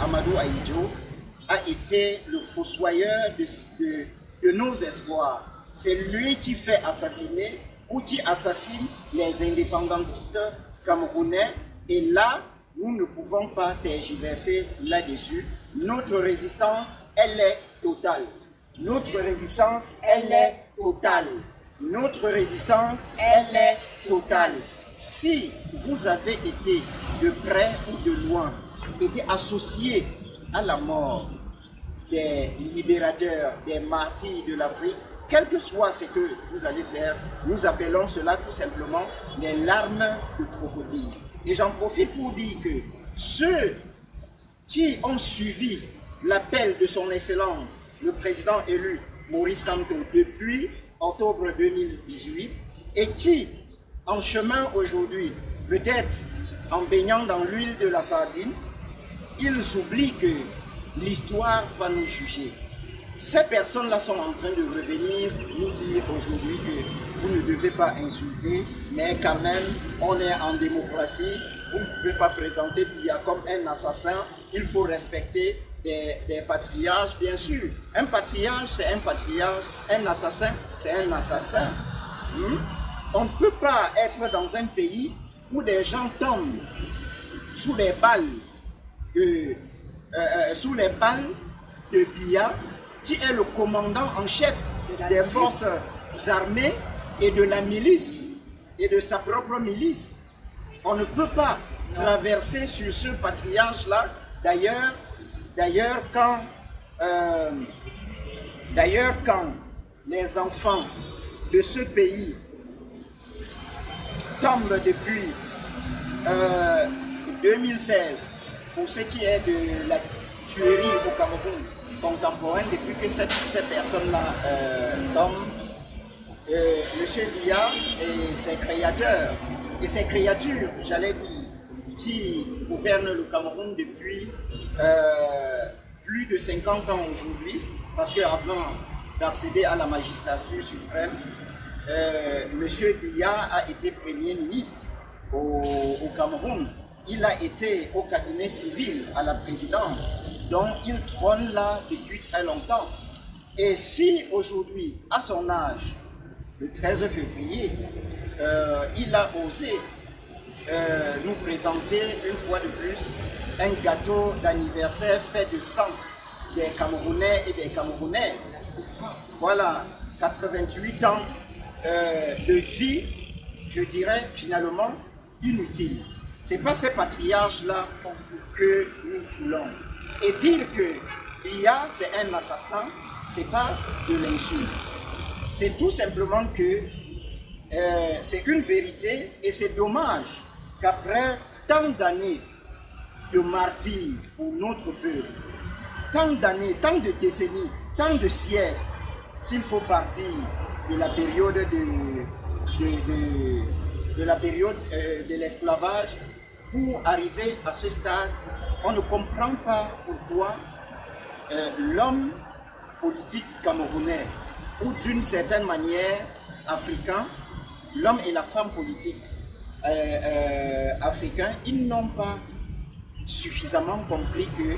Amadou Ahidjo a été le fossoyeur de nos espoirs. C'est lui qui fait assassiner ou qui assassine les indépendantistes camerounais. Et là, nous ne pouvons pas tergiverser là-dessus. Notre résistance, elle est totale. Notre résistance, elle est totale. Notre résistance, elle est totale. Si vous avez été de près ou de loin, été associé à la mort des libérateurs, des martyrs de l'Afrique, quel que soit ce que vous allez faire, nous appelons cela tout simplement les larmes de crocodile. Et j'en profite pour dire que ceux qui ont suivi l'appel de son Excellence, le président élu Maurice Kamto, depuis octobre 2018, et qui, en chemin aujourd'hui, peut-être en baignant dans l'huile de la sardine, ils oublient que l'histoire va nous juger. Ces personnes-là sont en train de revenir nous dire aujourd'hui que vous ne devez pas insulter, mais quand même, on est en démocratie, vous ne pouvez pas présenter Biya comme un assassin, il faut respecter des patriarches, bien sûr. Un patriarche, c'est un patriarche, un assassin, c'est un assassin. On ne peut pas être dans un pays où des gens tombent sous les balles de Biya, qui est le commandant en chef des forces armées et de la milice, et de sa propre milice. On ne peut pas traverser sur ce patriarche-là. D'ailleurs, quand les enfants de ce pays tombent depuis 2016, pour ce qui est de la tuerie au Cameroun contemporain, depuis que ces personnes-là tombent, M. Biya et ses créateurs, et ses créatures, j'allais dire, qui gouvernent le Cameroun depuis plus de 50 ans aujourd'hui, parce qu'avant d'accéder à la magistrature suprême, M. Biya a été Premier ministre au Cameroun. Il a été au cabinet civil à la présidence, donc il trône là depuis très longtemps. Et si aujourd'hui, à son âge, le 13 février, il a osé nous présenter une fois de plus un gâteau d'anniversaire fait de sang des Camerounais et des Camerounaises. Voilà, 88 ans de vie, je dirais finalement inutile. Ce n'est pas ces patriarches-là que nous voulons. Et dire que Biya c'est un assassin, ce n'est pas de l'insulte. C'est tout simplement que c'est une vérité et c'est dommage qu'après tant d'années de martyrs pour notre peuple, tant d'années, tant de décennies, tant de siècles, s'il faut partir de la période de l'esclavage pour arriver à ce stade, on ne comprend pas pourquoi l'homme politique camerounais ou d'une certaine manière africain, l'homme et la femme politique africains, ils n'ont pas suffisamment compris que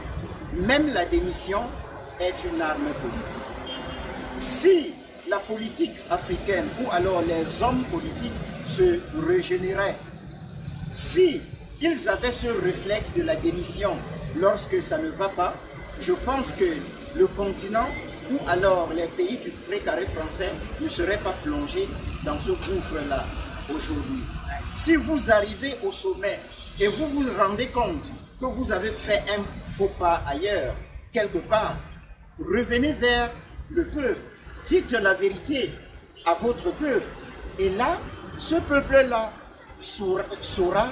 même la démission est une arme politique. Si la politique africaine ou alors les hommes politiques se régénéraient, si ils avaient ce réflexe de la démission lorsque ça ne va pas, je pense que le continent ou alors les pays du précaré français ne seraient pas plongés dans ce gouffre-là aujourd'hui. Si vous arrivez au sommet et vous vous rendez compte que vous avez fait un faux pas ailleurs, quelque part, revenez vers le peuple, dites la vérité à votre peuple. Et là, ce peuple-là saura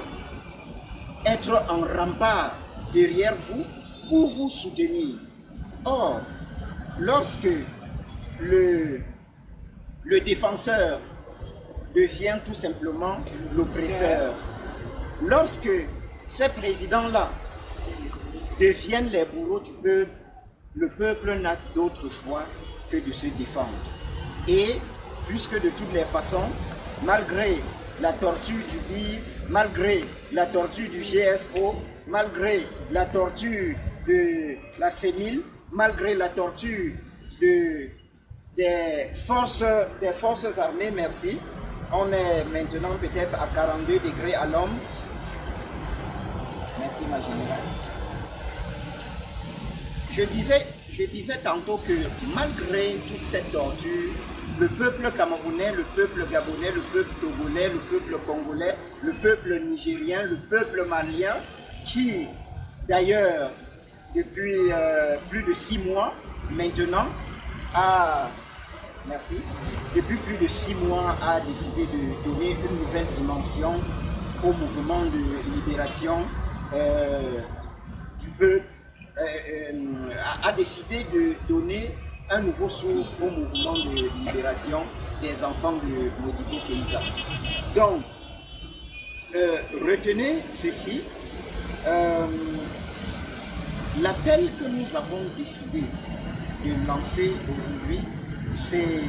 être en rempart derrière vous pour vous soutenir. Or, lorsque le défenseur devient tout simplement l'oppresseur, lorsque ces présidents-là deviennent les bourreaux du peuple, le peuple n'a d'autre choix que de se défendre. Et puisque de toutes les façons, malgré la torture du BIR, malgré la torture du GSO, malgré la torture de la CENIL, malgré la torture des forces armées, merci. On est maintenant peut-être à 42 degrés à l'homme. Merci ma générale. Je disais tantôt que malgré toute cette torture, le peuple camerounais, le peuple gabonais, le peuple togolais, le peuple congolais, le peuple nigérien, le peuple malien, qui d'ailleurs depuis plus de 6 mois maintenant depuis plus de 6 mois a décidé de donner une nouvelle dimension au mouvement de libération du peuple, a décidé de donner un nouveau souffle au mouvement de libération des enfants de Modibo Keïta. Donc, retenez ceci, l'appel que nous avons décidé de lancer aujourd'hui, c'est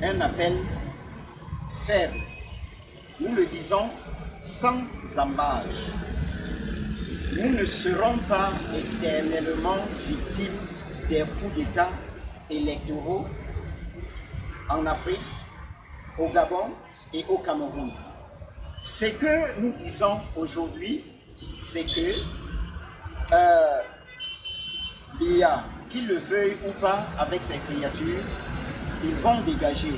un appel ferme. Nous le disons sans ambages. Nous ne serons pas éternellement victimes des coups d'État électoraux en Afrique, au Gabon et au Cameroun. Ce que nous disons aujourd'hui, c'est que Biya, qu'il le veuille ou pas, avec ses créatures, ils vont dégager.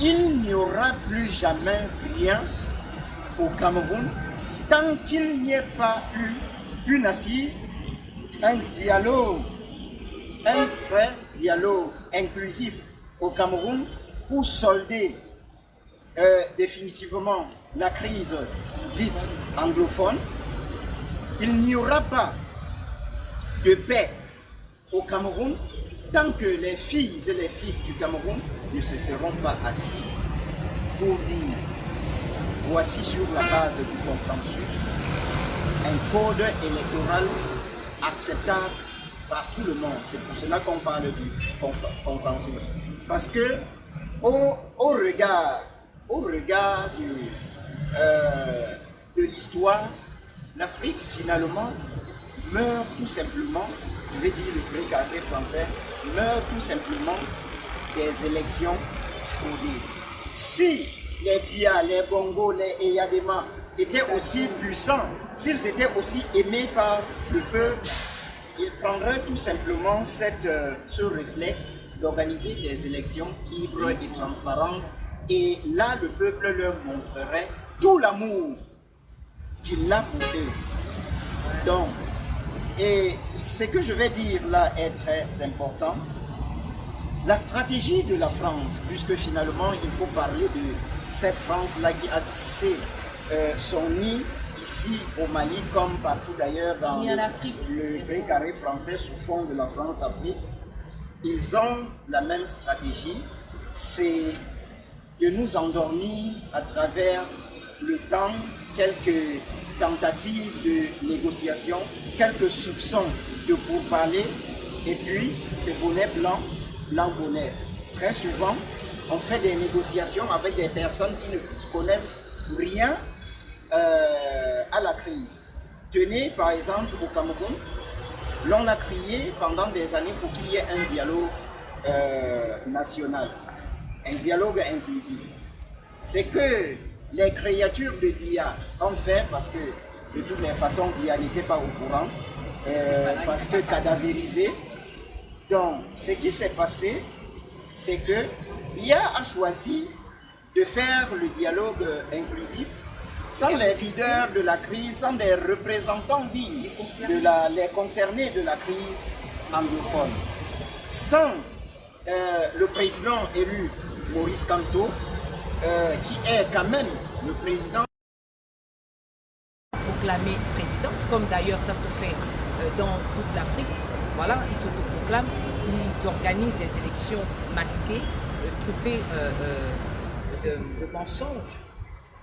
Il n'y aura plus jamais rien au Cameroun tant qu'il n'y ait pas eu une assise, un dialogue, un vrai dialogue inclusif au Cameroun pour solder définitivement la crise dite anglophone. Il n'y aura pas de paix au Cameroun tant que les filles et les fils du Cameroun ne se seront pas assis pour dire voici sur la base du consensus un code électoral acceptable par tout le monde. C'est pour cela qu'on parle du consensus. Parce que au regard de l'histoire, l'Afrique finalement meurt tout simplement, je vais dire le précaré français, meurt tout simplement des élections fraudées. Si les Biya, les Bongo, les Eyadema étaient aussi puissants, s'ils étaient aussi aimés par le peuple, ils prendraient tout simplement ce réflexe d'organiser des élections libres et transparentes. Et là, le peuple leur montrerait tout l'amour qu'il a pour eux. Donc, et ce que je vais dire là est très important. La stratégie de la France, puisque finalement il faut parler de cette France-là qui a tissé son nid ici au Mali, comme partout d'ailleurs dans le précaré français sous fond de la France-Afrique, ils ont la même stratégie, c'est de nous endormir à travers le temps, quelques tentatives de négociation, quelques soupçons de pourparlers, et puis c'est bonnet blanc, blanc bonnet. Très souvent, on fait des négociations avec des personnes qui ne connaissent rien à la crise. Tenez par exemple au Cameroun, l'on a crié pendant des années pour qu'il y ait un dialogue national, un dialogue inclusif. C'est que les créatures de Biya ont fait, parce que de toutes les façons Biya n'était pas au courant, parce que cadavérisé. Donc ce qui s'est passé, c'est que Biya a choisi de faire le dialogue inclusif sans les leaders de la crise, sans des représentants dignes, les concernés de la crise anglophone, sans le président élu Maurice Kamto, qui est quand même le président proclamé président, comme d'ailleurs ça se fait dans toute l'Afrique. Voilà, ils s'autoproclament, ils organisent des élections masquées, truffées de mensonges.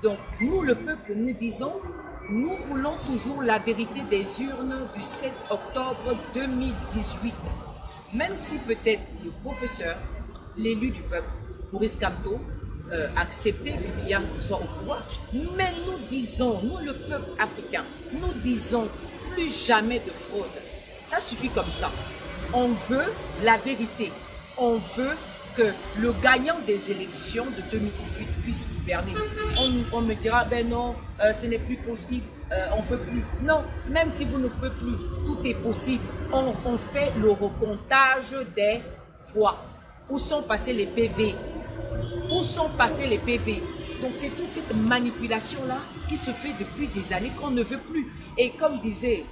Donc nous, le peuple, nous disons, nous voulons toujours la vérité des urnes du 7 octobre 2018. Même si peut-être le professeur, l'élu du peuple, Maurice Kamto, accepter que Biya soit au pouvoir. Mais nous disons, nous le peuple africain, nous disons plus jamais de fraude, Ça suffit comme ça. On veut la vérité. On veut que le gagnant des élections de 2018 puisse gouverner. On me dira, ben non, ce n'est plus possible, on ne peut plus. Non, même si vous ne pouvez plus, tout est possible. On fait le recomptage des voix. Où sont passés les PV? Où sont passés les PV? Donc c'est toute cette manipulation-là qui se fait depuis des années qu'on ne veut plus. Et comme disait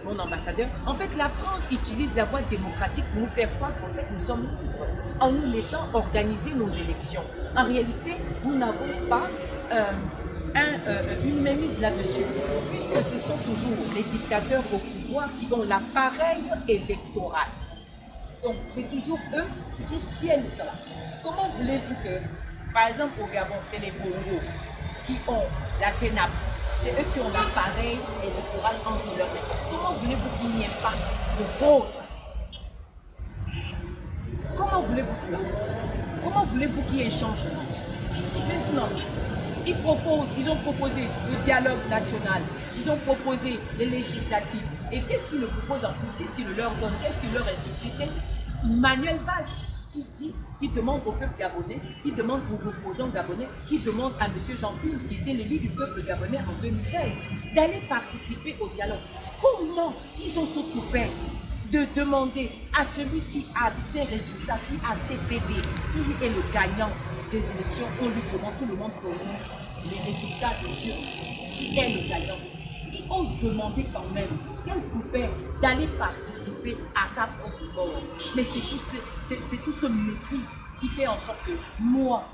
mon ambassadeur, en fait la France utilise la voie démocratique pour nous faire croire qu'en fait nous sommes libres, en nous laissant organiser nos élections. En réalité, nous n'avons pas une mainmise là-dessus, puisque ce sont toujours les dictateurs au pouvoir qui ont l'appareil électoral. Donc c'est toujours eux qui tiennent cela. Comment voulez-vous que, par exemple au Gabon, c'est les Bongo qui ont la CENAP, c'est eux qui ont l'appareil électoral entre leurs mains. Comment voulez-vous qu'il n'y ait pas de fraude? Comment voulez-vous cela? Comment voulez-vous qu'il y ait un changement? Maintenant, ils ont proposé le dialogue national, ils ont proposé les législatives. Et qu'est-ce qu'ils le proposent en plus? Qu'est-ce qu'ils leur donnent? Qu'est-ce qu'ils leur instruisent? C'était Manuel Valls qui demande au peuple gabonais, qui demande aux opposants gabonais, qui demande à M. Jean-Ping, qui était l'élu du peuple gabonais en 2016, d'aller participer au dialogue. Comment ils ont ce coupé de demander à celui qui a ses résultats, qui a ses PV, qui est le gagnant des élections, on lui demande, tout le monde connaît les résultats de ceux qui est le gagnant. Il ose demander quand même quel pouvait d'aller participer à sa propre mort. Mais c'est tout ce mépris qui fait en sorte que moi,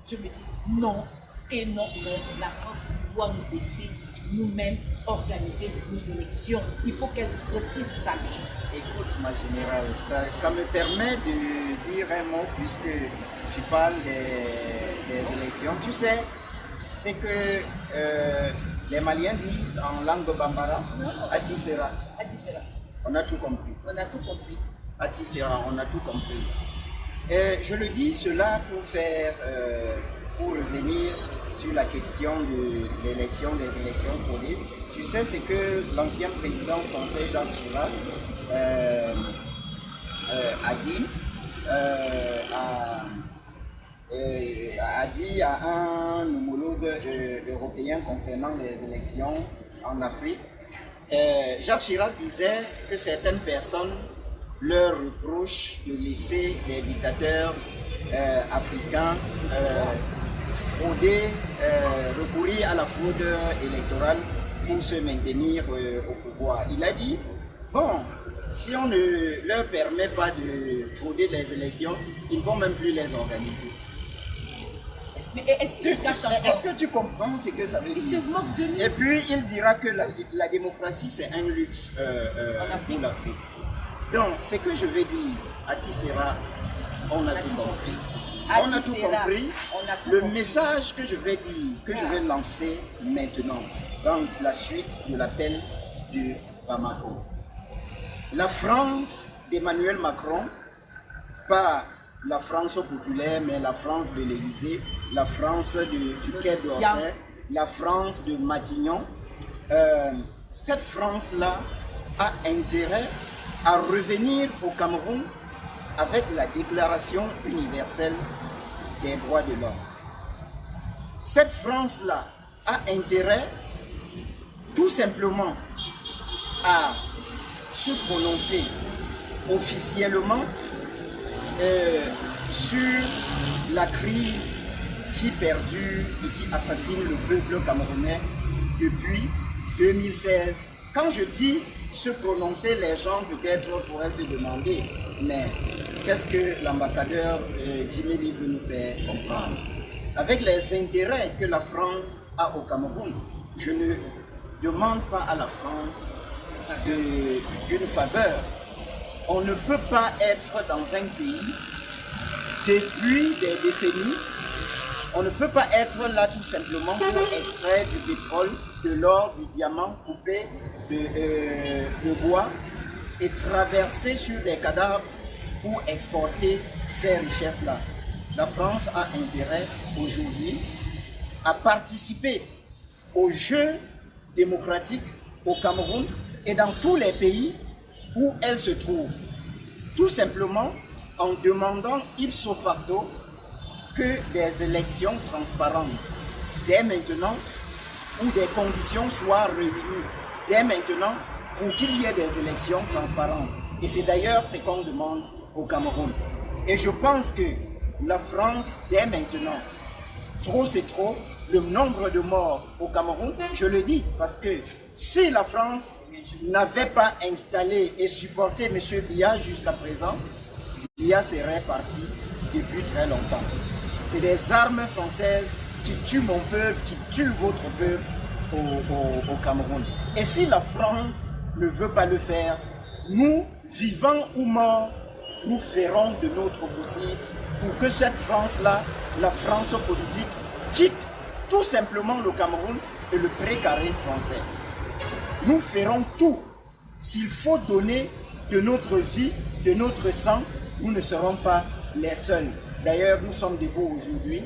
je me dis non et non, non, la France doit nous laisser nous-mêmes organiser nos élections. Il faut qu'elle retire sa vie. Écoute, ma générale, ça me permet de dire un mot puisque tu parles des élections. Tu sais, c'est que les Maliens disent en langue bambara, Atisera. Atisera. On a tout compris. On a tout compris. Atisera, on a tout compris. Et je le dis cela pour revenir sur la question de l'élection, des élections politiques. Tu sais, c'est que l'ancien président français Jacques Chirac a dit à un homologue européen concernant les élections en Afrique. Jacques Chirac disait que certaines personnes leur reprochent de laisser les dictateurs africains frauder, recourir à la fraude électorale pour se maintenir au pouvoir. Il a dit, bon, si on ne leur permet pas de frauder les élections, ils ne vont même plus les organiser. Mais est-ce qu'il se cache encore? Est-ce que tu comprends ce que ça veut dire? Il se moque de nous. Et puis il dira que la démocratie c'est un luxe pour l'Afrique. Donc ce que je vais dire, Atisera, on a tout compris. On a tout compris. Le message que je vais dire, que je vais lancer maintenant, dans la suite de l'appel de Bamako. La France d'Emmanuel Macron, pas la France populaire, mais la France de l'Élysée, la France du Quai d'Orsay, la France de Matignon, cette France-là a intérêt à revenir au Cameroun avec la Déclaration universelle des droits de l'homme. Cette France-là a intérêt tout simplement à se prononcer officiellement sur la crise qui perdure et qui assassine le peuple camerounais depuis 2016. Quand je dis se prononcer, les gens peut-être pourraient se demander, mais qu'est-ce que l'ambassadeur Djimeli veut nous faire comprendre? Avec les intérêts que la France a au Cameroun, je ne demande pas à la France une faveur. On ne peut pas être dans un pays depuis des décennies. On ne peut pas être là tout simplement pour extraire du pétrole, de l'or, du diamant, couper de bois et traverser sur des cadavres pour exporter ces richesses-là. La France a intérêt aujourd'hui à participer aux jeux démocratiques au Cameroun et dans tous les pays où elle se trouve. Tout simplement en demandant ipso facto que des élections transparentes, dès maintenant, où des conditions soient réunies, dès maintenant, pour qu'il y ait des élections transparentes. Et c'est d'ailleurs ce qu'on demande au Cameroun. Et je pense que la France, dès maintenant, trop c'est trop, le nombre de morts au Cameroun, je le dis, parce que si la France n'avait pas installé et supporté M. Biya jusqu'à présent, Biya serait parti depuis très longtemps. C'est des armes françaises qui tuent mon peuple, qui tuent votre peuple au Cameroun. Et si la France ne veut pas le faire, nous, vivants ou morts, nous ferons de notre possible pour que cette France-là, la France politique, quitte tout simplement le Cameroun et le précaré français. Nous ferons tout. S'il faut donner de notre vie, de notre sang, nous ne serons pas les seuls. D'ailleurs, nous sommes debout aujourd'hui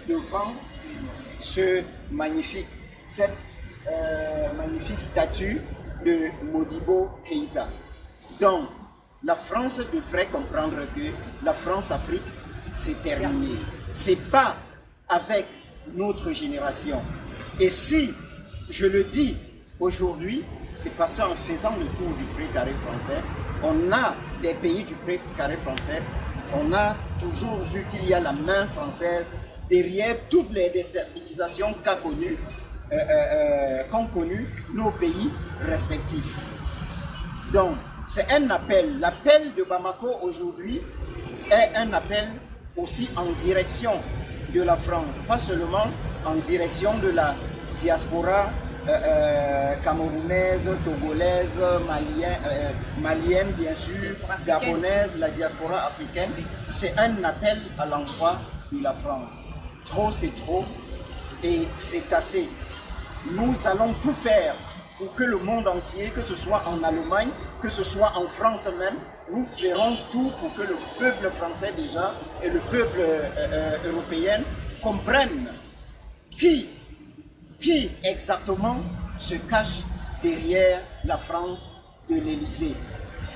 devant cette magnifique statue de Modibo Keïta. Donc, la France devrait comprendre que la France-Afrique, c'est terminé. C'est pas avec notre génération. Et si, je le dis aujourd'hui, c'est parce qu'en faisant le tour du précaré français, on a des pays du précaré français, on a toujours vu qu'il y a la main française derrière toutes les déstabilisations qu'ont connues nos pays respectifs. Donc, c'est un appel. L'appel de Bamako aujourd'hui est un appel aussi en direction de la France, pas seulement en direction de la diaspora camerounaise, togolaise, malienne bien sûr, gabonaise, la diaspora africaine. C'est un appel à l'endroit de la France. Trop c'est trop et c'est assez. Nous allons tout faire pour que le monde entier, que ce soit en Allemagne, que ce soit en France même, nous ferons tout pour que le peuple français déjà et le peuple européen comprennent qui exactement se cache derrière la France de l'Élysée.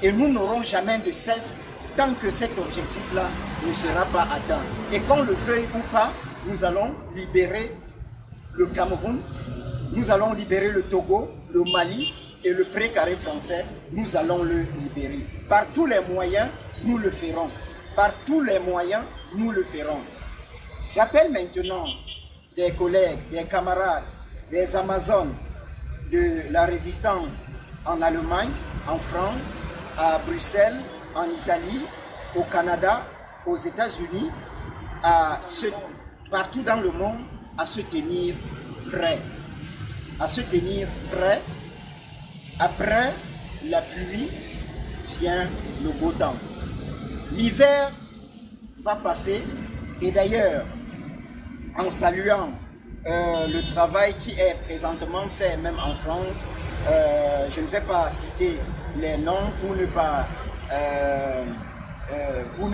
Et nous n'aurons jamais de cesse tant que cet objectif-là ne sera pas atteint. Et qu'on le veuille ou pas, nous allons libérer le Cameroun, nous allons libérer le Togo, le Mali et le précaré français, nous allons le libérer. Par tous les moyens, nous le ferons. Par tous les moyens, nous le ferons. J'appelle maintenant des collègues, des camarades, des Amazones de la résistance en Allemagne, en France, à Bruxelles, en Italie, au Canada, aux États-Unis, partout dans le monde, à se tenir prêts. À se tenir prêts. Après la pluie vient le beau temps. L'hiver va passer et d'ailleurs, en saluant le travail qui est présentement fait même en France, je ne vais pas citer les noms pour ne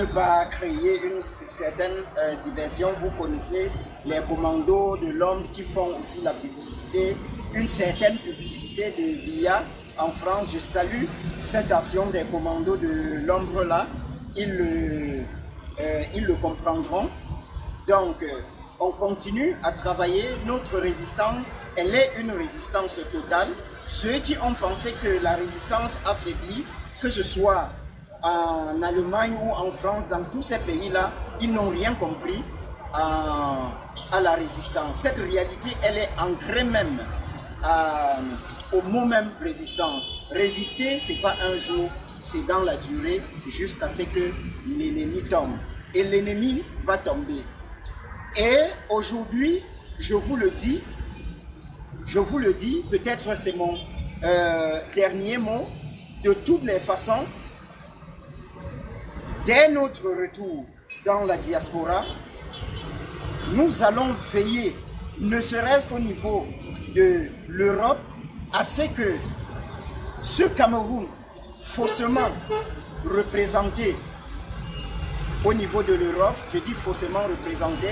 pas créer une certaine diversion. Vous connaissez les commandos de l'ombre qui font aussi la publicité, une certaine publicité de Biya en France. Je salue cette action des commandos de l'ombre là, ils le comprendront. Donc, on continue à travailler. Notre résistance, elle est une résistance totale. Ceux qui ont pensé que la résistance affaiblit, que ce soit en Allemagne ou en France, dans tous ces pays-là, ils n'ont rien compris à la résistance. Cette réalité, elle est ancrée même au mot même résistance. Résister, c'est pas un jour, c'est dans la durée jusqu'à ce que l'ennemi tombe. Et l'ennemi va tomber. Et aujourd'hui, je vous le dis, peut-être c'est mon dernier mot, de toutes les façons, dès notre retour dans la diaspora, nous allons veiller, ne serait-ce qu'au niveau de l'Europe, à ce que ce Cameroun faussement représenté au niveau de l'Europe, je dis faussement représenté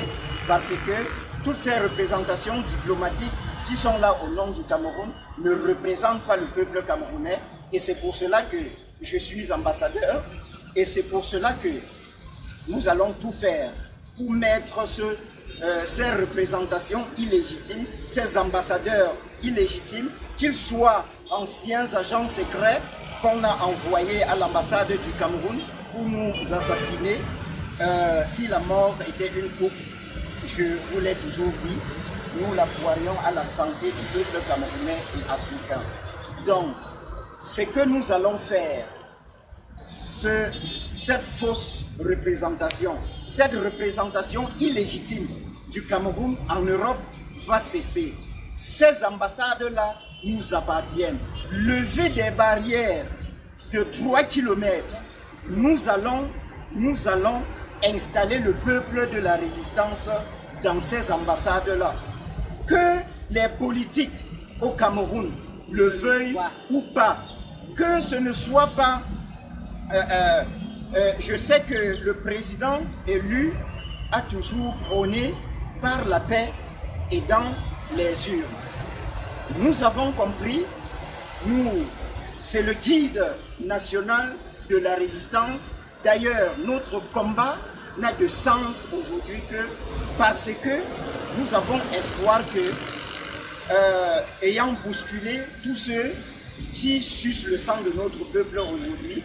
parce que toutes ces représentations diplomatiques qui sont là au nom du Cameroun ne représentent pas le peuple camerounais. Et c'est pour cela que je suis ambassadeur. Et c'est pour cela que nous allons tout faire pour mettre ces représentations illégitimes, ces ambassadeurs illégitimes, qu'ils soient anciens agents secrets qu'on a envoyés à l'ambassade du Cameroun pour nous assassiner. Si la mort était une coupe, je vous l'ai toujours dit, nous la boirions à la santé du peuple camerounais et africain. Donc, ce que nous allons faire, cette fausse représentation, cette représentation illégitime du Cameroun en Europe va cesser. Ces ambassades-là nous appartiennent. Lever des barrières de 3 km, nous allons installer le peuple de la résistance dans ces ambassades-là. Que les politiques au Cameroun le veuillent ou pas, que ce ne soit pas... je sais que le président élu a toujours prôné par la paix et dans les urnes. Nous avons compris, c'est le guide national de la résistance. D'ailleurs, notre combat n'a de sens aujourd'hui que parce que nous avons espoir que, ayant bousculé tous ceux qui sucent le sang de notre peuple aujourd'hui,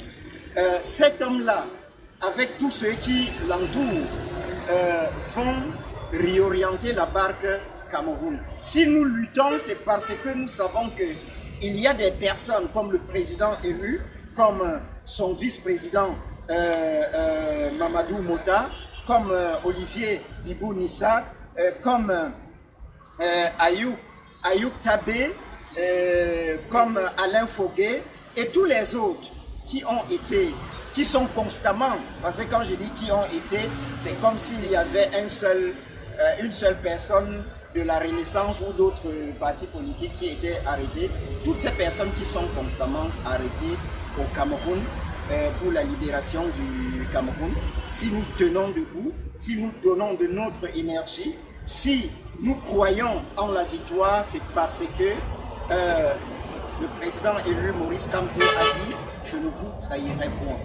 cet homme-là, avec tous ceux qui l'entourent, vont réorienter la barque Cameroun. Si nous luttons, c'est parce que nous savons qu'il y a des personnes comme le président élu, comme son vice-président Mamadou Mota, comme Olivier Bibou Nissa, comme Ayoub Tabé, comme Alain Foguet et tous les autres qui sont constamment, parce que quand je dis qui ont été, c'est comme s'il y avait une seule personne de la Renaissance ou d'autres partis politiques qui étaient arrêtés. Toutes ces personnes qui sont constamment arrêtées au Cameroun pour la libération du Cameroun, si nous tenons debout, si nous donnons de notre énergie, si nous croyons en la victoire, c'est parce que le président élu Maurice Kamto a dit « Je ne vous trahirai point ».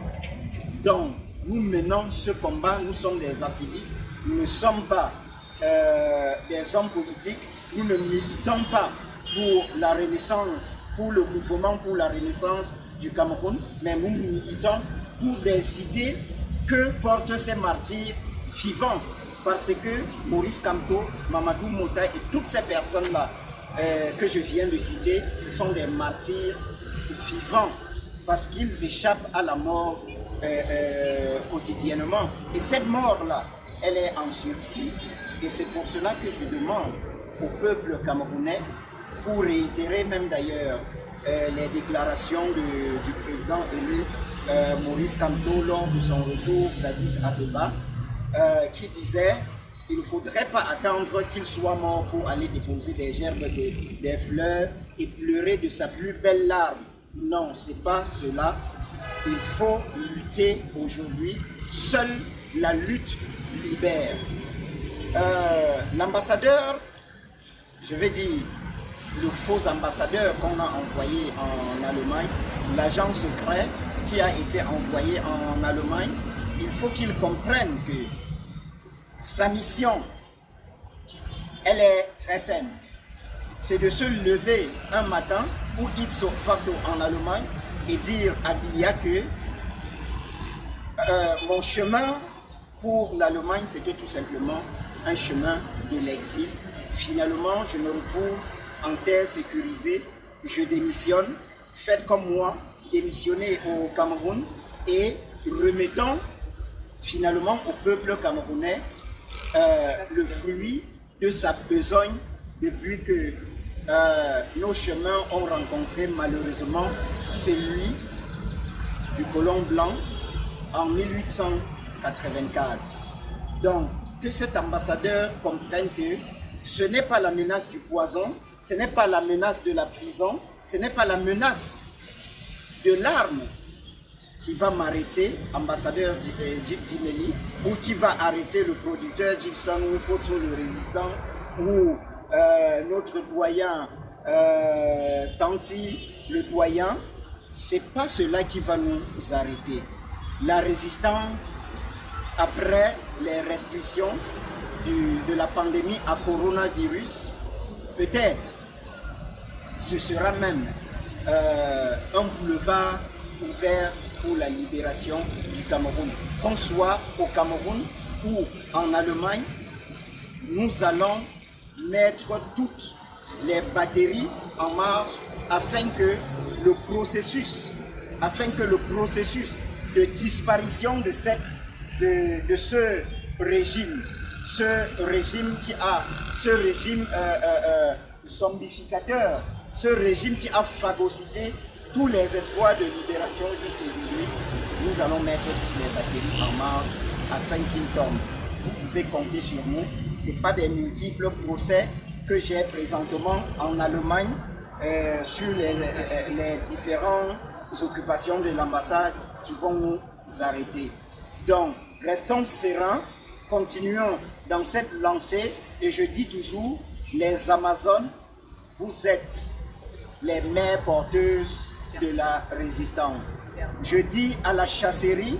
Donc, nous menons ce combat, nous sommes des activistes, nous ne sommes pas des hommes politiques, nous ne militons pas pour la renaissance, pour le mouvement pour la renaissance du Cameroun, mais nous militons pour des idées que portent ces martyrs vivants, parce que Maurice Kamto, Mamadou Mota et toutes ces personnes-là que je viens de citer, ce sont des martyrs vivants, parce qu'ils échappent à la mort quotidiennement. Et cette mort-là, elle est en sursis. Et c'est pour cela que je demande au peuple camerounais, pour réitérer même d'ailleurs les déclarations du président élu Maurice Kamto lors de son retour d'Addis Abeba, qui disait il ne faudrait pas attendre qu'il soit mort pour aller déposer des gerbes, des fleurs et pleurer de sa plus belle larme. Non, c'est pas cela. Il faut lutter aujourd'hui. Seule la lutte libère. L'ambassadeur, je vais dire, le faux ambassadeur qu'on a envoyé en Allemagne, l'agent secret qui a été envoyé en Allemagne, il faut qu'il comprenne que sa mission, elle est très simple. C'est de se lever un matin ou ipso facto en Allemagne et dire à Biya que mon chemin pour l'Allemagne, c'était tout simplement un chemin de l'exil. Finalement, je me retrouve en terre sécurisée, je démissionne, faites comme moi, démissionnez au Cameroun et remettons finalement au peuple camerounais le fruit de sa besogne depuis que nos chemins ont rencontré malheureusement celui du colon blanc en 1884. Donc, que cet ambassadeur comprenne que ce n'est pas la menace du poison, ce n'est pas la menace de la prison, ce n'est pas la menace de l'arme qui va m'arrêter, ambassadeur Djib Djimeli, ou qui va arrêter le producteur Gibson ou Fotso le résistant, ou notre doyen Tanti, le doyen, c'est pas cela qui va nous arrêter. La résistance après les restrictions de la pandémie à coronavirus, peut-être ce sera même un boulevard ouvert pour la libération du Cameroun. Qu'on soit au Cameroun ou en Allemagne, nous allons mettre toutes les batteries en marche afin que le processus de disparition de ce régime zombificateur, ce régime qui a phagocyté tous les espoirs de libération jusqu'à aujourd'hui, nous allons mettre toutes les batteries en marche afin qu'ils tombent. Vous pouvez compter sur nous. Ce n'est pas des multiples procès que j'ai présentement en Allemagne sur les différentes occupations de l'ambassade qui vont nous arrêter. Donc, restons sereins, continuons dans cette lancée et je dis toujours, les Amazones, vous êtes les mères porteuses de la résistance. Je dis à la chasserie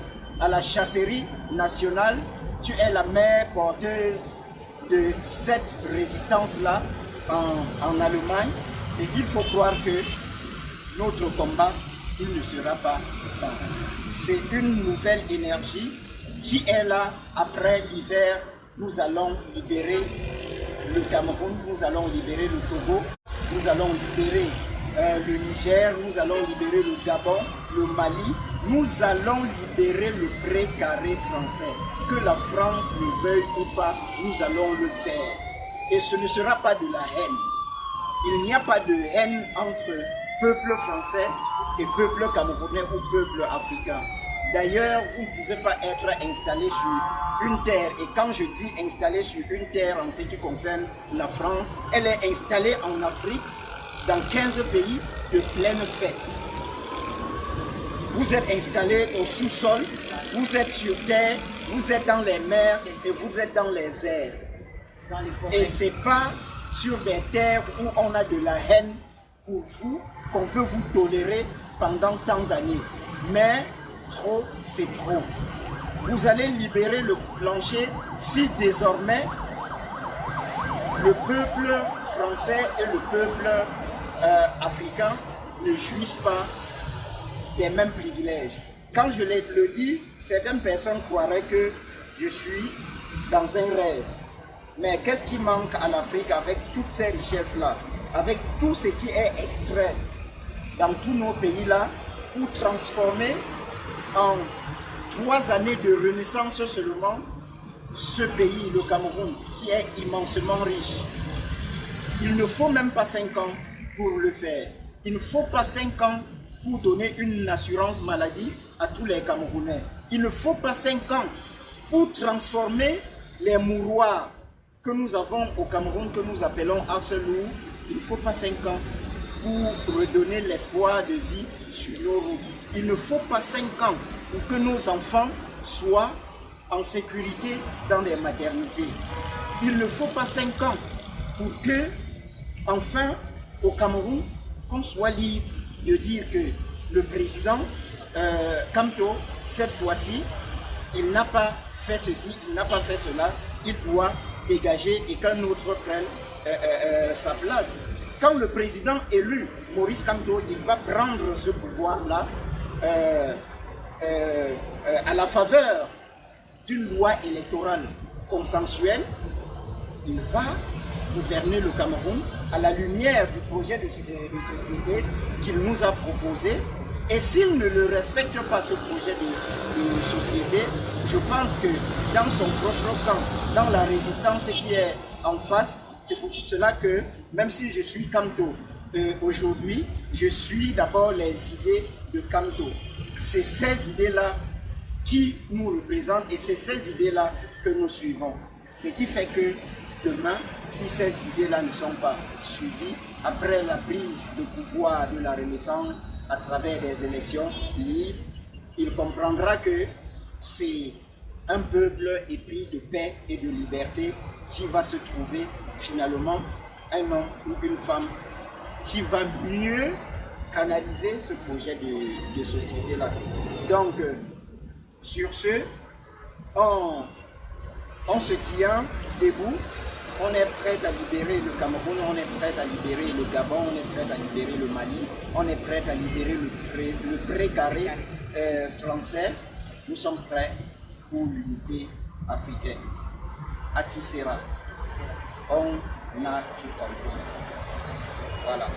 nationale, tu es la mère porteuse de cette résistance-là en Allemagne et il faut croire que notre combat, il ne sera pas vain. C'est une nouvelle énergie qui est là. Après l'hiver, nous allons libérer le Cameroun, nous allons libérer le Togo, nous allons libérer le Niger, nous allons libérer le Gabon, le Mali, nous allons libérer le précaré français. Que la France le veuille ou pas, nous allons le faire. Et ce ne sera pas de la haine. Il n'y a pas de haine entre peuple français et peuple camerounais ou peuple africain. D'ailleurs, vous ne pouvez pas être installé sur une terre. Et quand je dis installé sur une terre en ce qui concerne la France, elle est installée en Afrique, dans 15 pays de pleine fesse. Vous êtes installé au sous-sol, vous êtes sur terre, vous êtes dans les mers et vous êtes dans les airs. Et ce n'est pas sur des terres où on a de la haine pour vous qu'on peut vous tolérer pendant tant d'années. Mais trop, c'est trop. Vous allez libérer le plancher si désormais le peuple français et le peuple africain ne jouissent pas des mêmes privilèges. Quand je le dis, certaines personnes croiraient que je suis dans un rêve. Mais qu'est-ce qui manque à l'Afrique avec toutes ces richesses-là, avec tout ce qui est extrait dans tous nos pays-là, pour transformer en 3 années de renaissance seulement ce pays, le Cameroun, qui est immensement riche. Il ne faut même pas 5 ans pour le faire. Il ne faut pas 5 ans pour donner une assurance maladie à tous les Camerounais. Il ne faut pas 5 ans pour transformer les mouroirs que nous avons au Cameroun, que nous appelons Arcelou. Il ne faut pas 5 ans pour redonner l'espoir de vie sur nos routes. Il ne faut pas 5 ans pour que nos enfants soient en sécurité dans les maternités. Il ne faut pas 5 ans pour que, enfin, au Cameroun, qu'on soit libre de dire que le président Kamto, cette fois-ci, il n'a pas fait ceci, il n'a pas fait cela, il doit dégager et qu'un autre prenne sa place. Quand le président élu, Maurice Kamto, il va prendre ce pouvoir-là à la faveur d'une loi électorale consensuelle, il va gouverner le Cameroun à la lumière du projet de société qu'il nous a proposé. Et s'il ne le respecte pas, ce projet de société, je pense que dans son propre camp, dans la résistance qui est en face, c'est pour cela que, même si je suis Kamto aujourd'hui, je suis d'abord les idées de Kamto. C'est ces idées-là qui nous représentent et c'est ces idées-là que nous suivons. Ce qui fait que demain, si ces idées-là ne sont pas suivies, après la prise de pouvoir de la Renaissance, à travers des élections libres, il comprendra que c'est un peuple épris de paix et de liberté qui va se trouver finalement un homme ou une femme qui va mieux canaliser ce projet de société-là. Donc, sur ce, on se tient debout, on est prêt à libérer le Cameroun, on est prêt à libérer le Gabon, on est prêt à libérer le Mali, on est prêt à libérer le précaré français. Nous sommes prêts pour l'unité africaine. Atisera, on a tout compris. Voilà.